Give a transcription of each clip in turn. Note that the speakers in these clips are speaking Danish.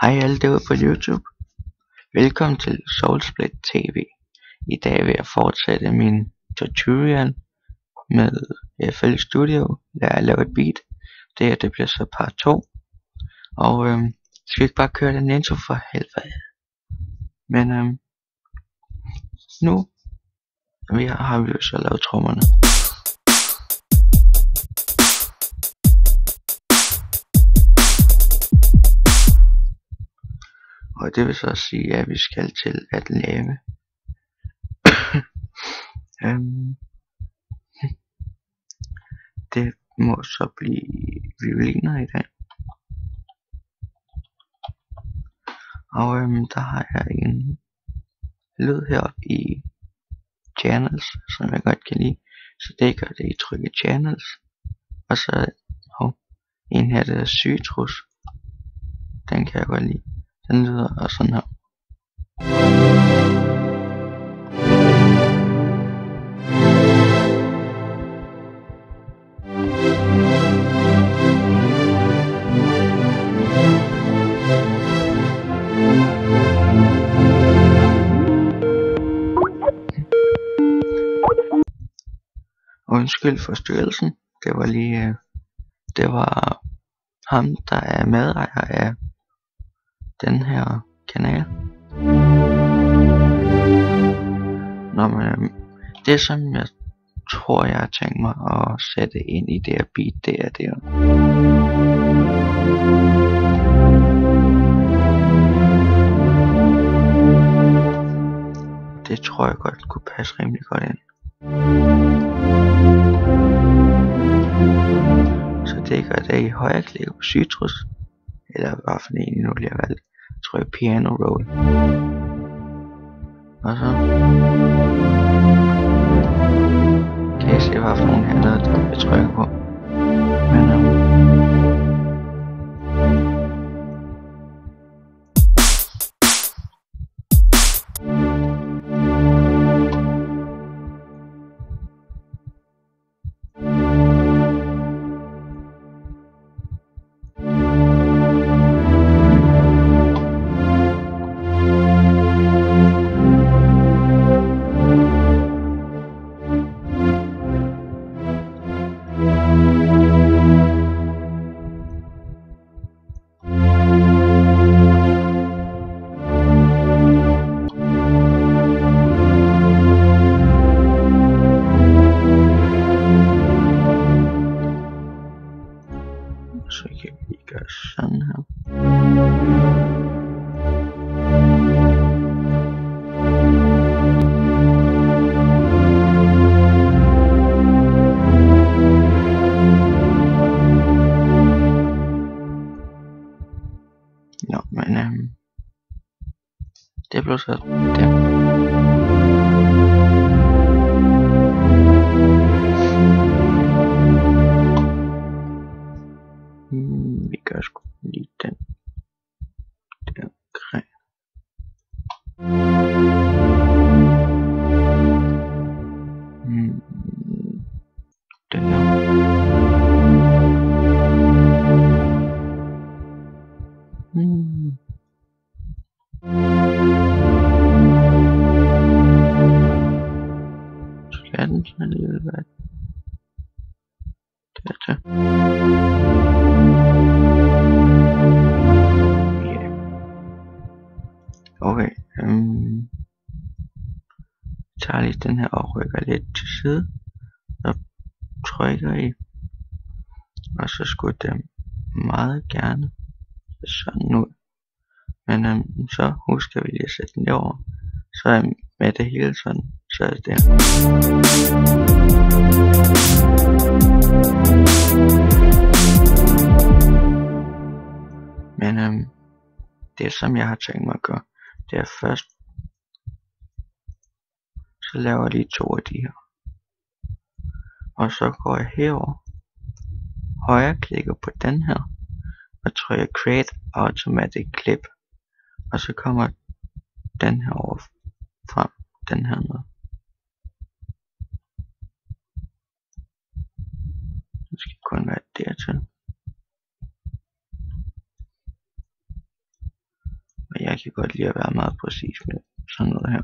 Hej alle derude på YouTube. Velkommen til Soulsplit TV. I dag vil jeg fortsætte min tutorial med FL Studio, der jeg laver et beat. Det bliver så part 2. Og skal vi ikke bare køre den intro for helvede. Men nu har vi jo så lavet trommerne. Og det vil så sige, at vi skal til at lave det må så blive violiner i dag. Og der har jeg en lyd heroppe i channels, som jeg godt kan lide. Så det gør det, I trykker channels. Og så en her, der hedder Citrus. Den kan jeg godt lide. Den lyder også sådan her. Undskyld forstyrrelsen. Det var ham, der er medejer af den her kanal. Det som jeg tror jeg har tænkt mig at sætte ind i det her beat, det er der. Det tror jeg godt kunne passe rimelig godt ind. Så det gør det, I højre klikker på Citrus, eller hvad for en I nu lige har valgt. Tryk piano roll. Og så kan I se hvad for nogle her der jeg trykker på. Men så kan vi lige gøre sådan her. Nå, men det blev så det. Vi gør sgu lige den der omkring. Den her. Skal den så alligevel være dertil? Okay, tager lige den her og rykker lidt til side, så trykker I, og så skulle det meget gerne sådan ud, men så husker vi lige at sætte den derover, så er med det hele sådan, så er det der. Men det som jeg har tænkt mig at gøre, det er først, så laver jeg lige 2 af de her, og så går jeg herover, højre klikker på den her, og trykker create automatic clip, og så kommer den her over frem, den her med. Det skal kun være dertil. kan godt lide at være meget præcis med sådan noget her.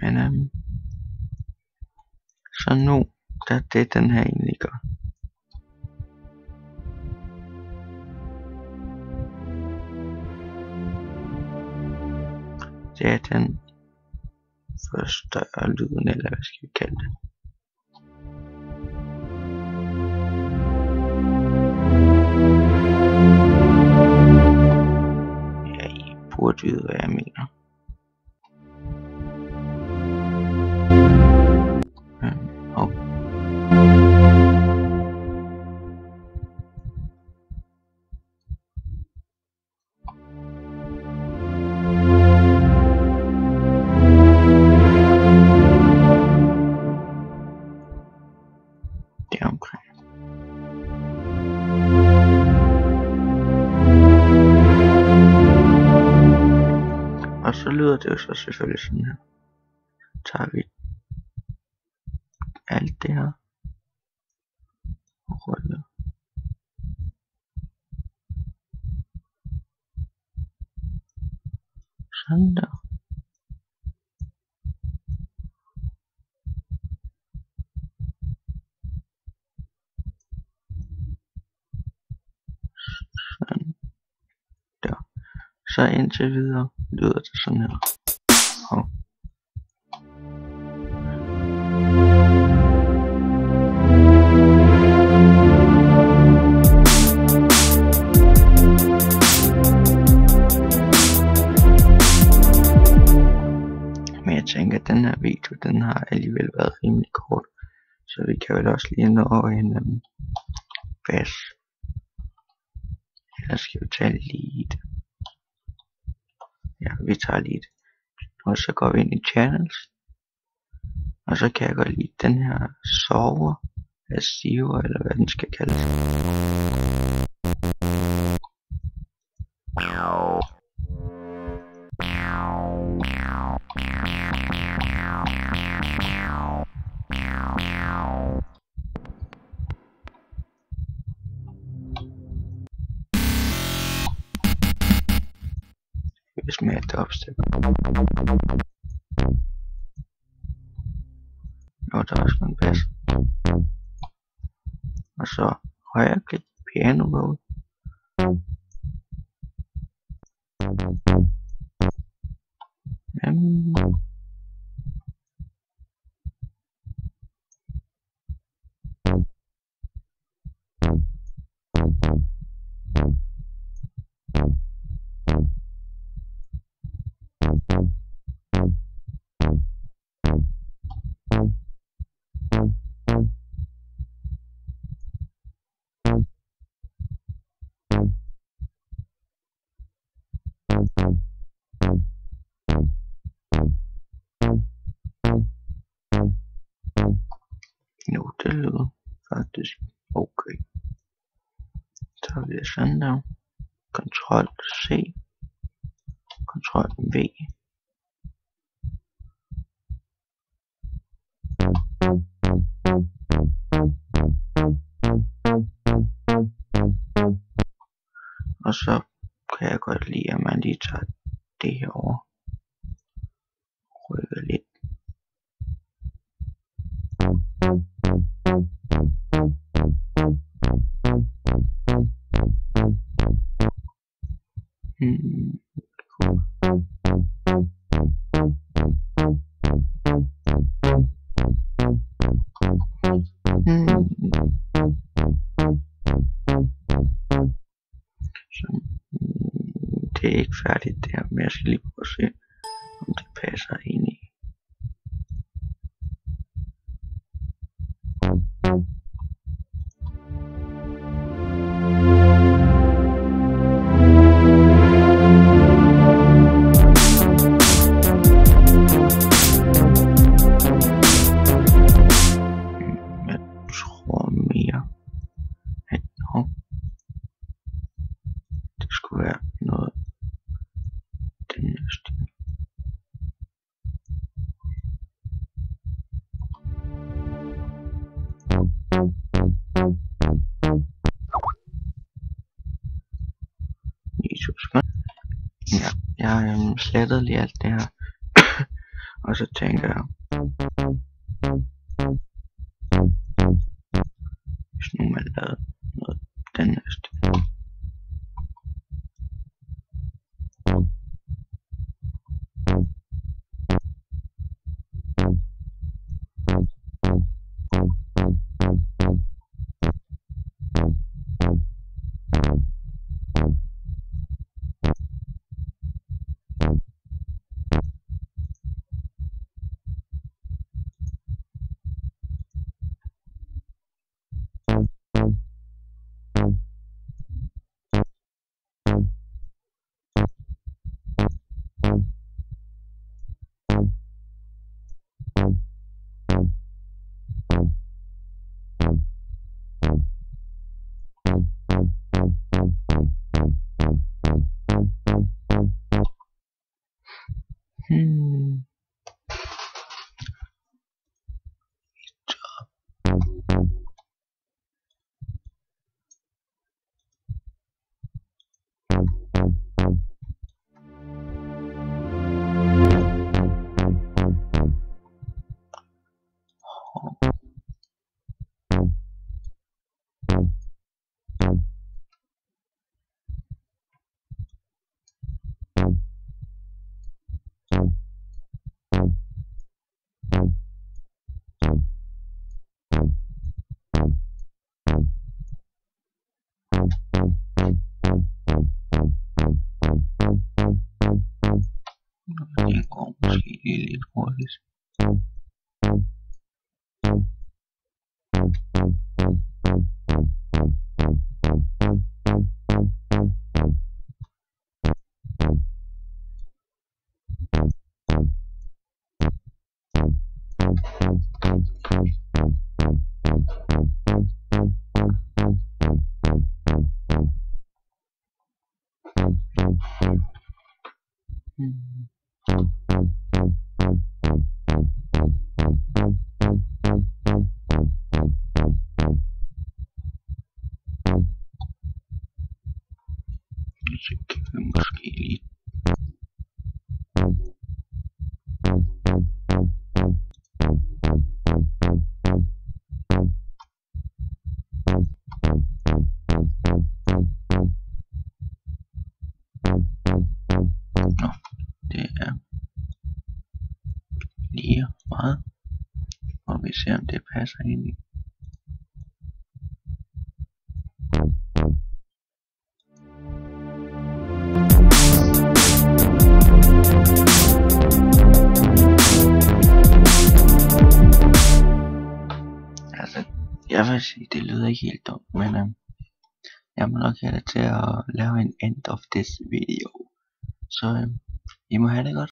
Men så nu, der det den her egentlig gør. Det er den forstørrer lyden, eller hvad skal vi kalde det. Ja, I burde vide, hvad jeg mener. Omkring. Og så lyder det jo så selvfølgelig sådan her. Tager vi alt det her og rykker. Sådan der. Sådan der. Så indtil videre lyder det sådan her. Og men jeg tænker, at den her video, den har alligevel været rimelig kort. Så vi kan vel også lige nå en bas. Eller skal vi tage lead? Ja, vi tager lead. Og så går vi ind i channels. Og så kan jeg godt lide den her server, receiver, eller hvad den skal kaldes. Hvis med et dubstep. Og der er også en bass. Og så højre klik, piano roll. Jo, det lyder faktisk okay. Så tager vi det sådan der. Ctrl C. Ctrl V. Og så kan jeg godt lide, at man lige tager det her over. Rykker lidt. Cool. Så, det er ikke færdigt der, men jeg skal lige prøve at se, om det passer ind i. Det skulle være noget den næste. Jeg slettede lige alt det her. Og så tænker jeg, hvis nu man lavede noget den næste. Det går måske lige lidt hurtigt. Så kan vi måske lige nå, det er lige meget, og vi ser om det passer ind i. Altså, jeg vil sige, det lyder ikke helt dumt, men jeg må nok have det til at lave en end of this video. Så I må have det godt.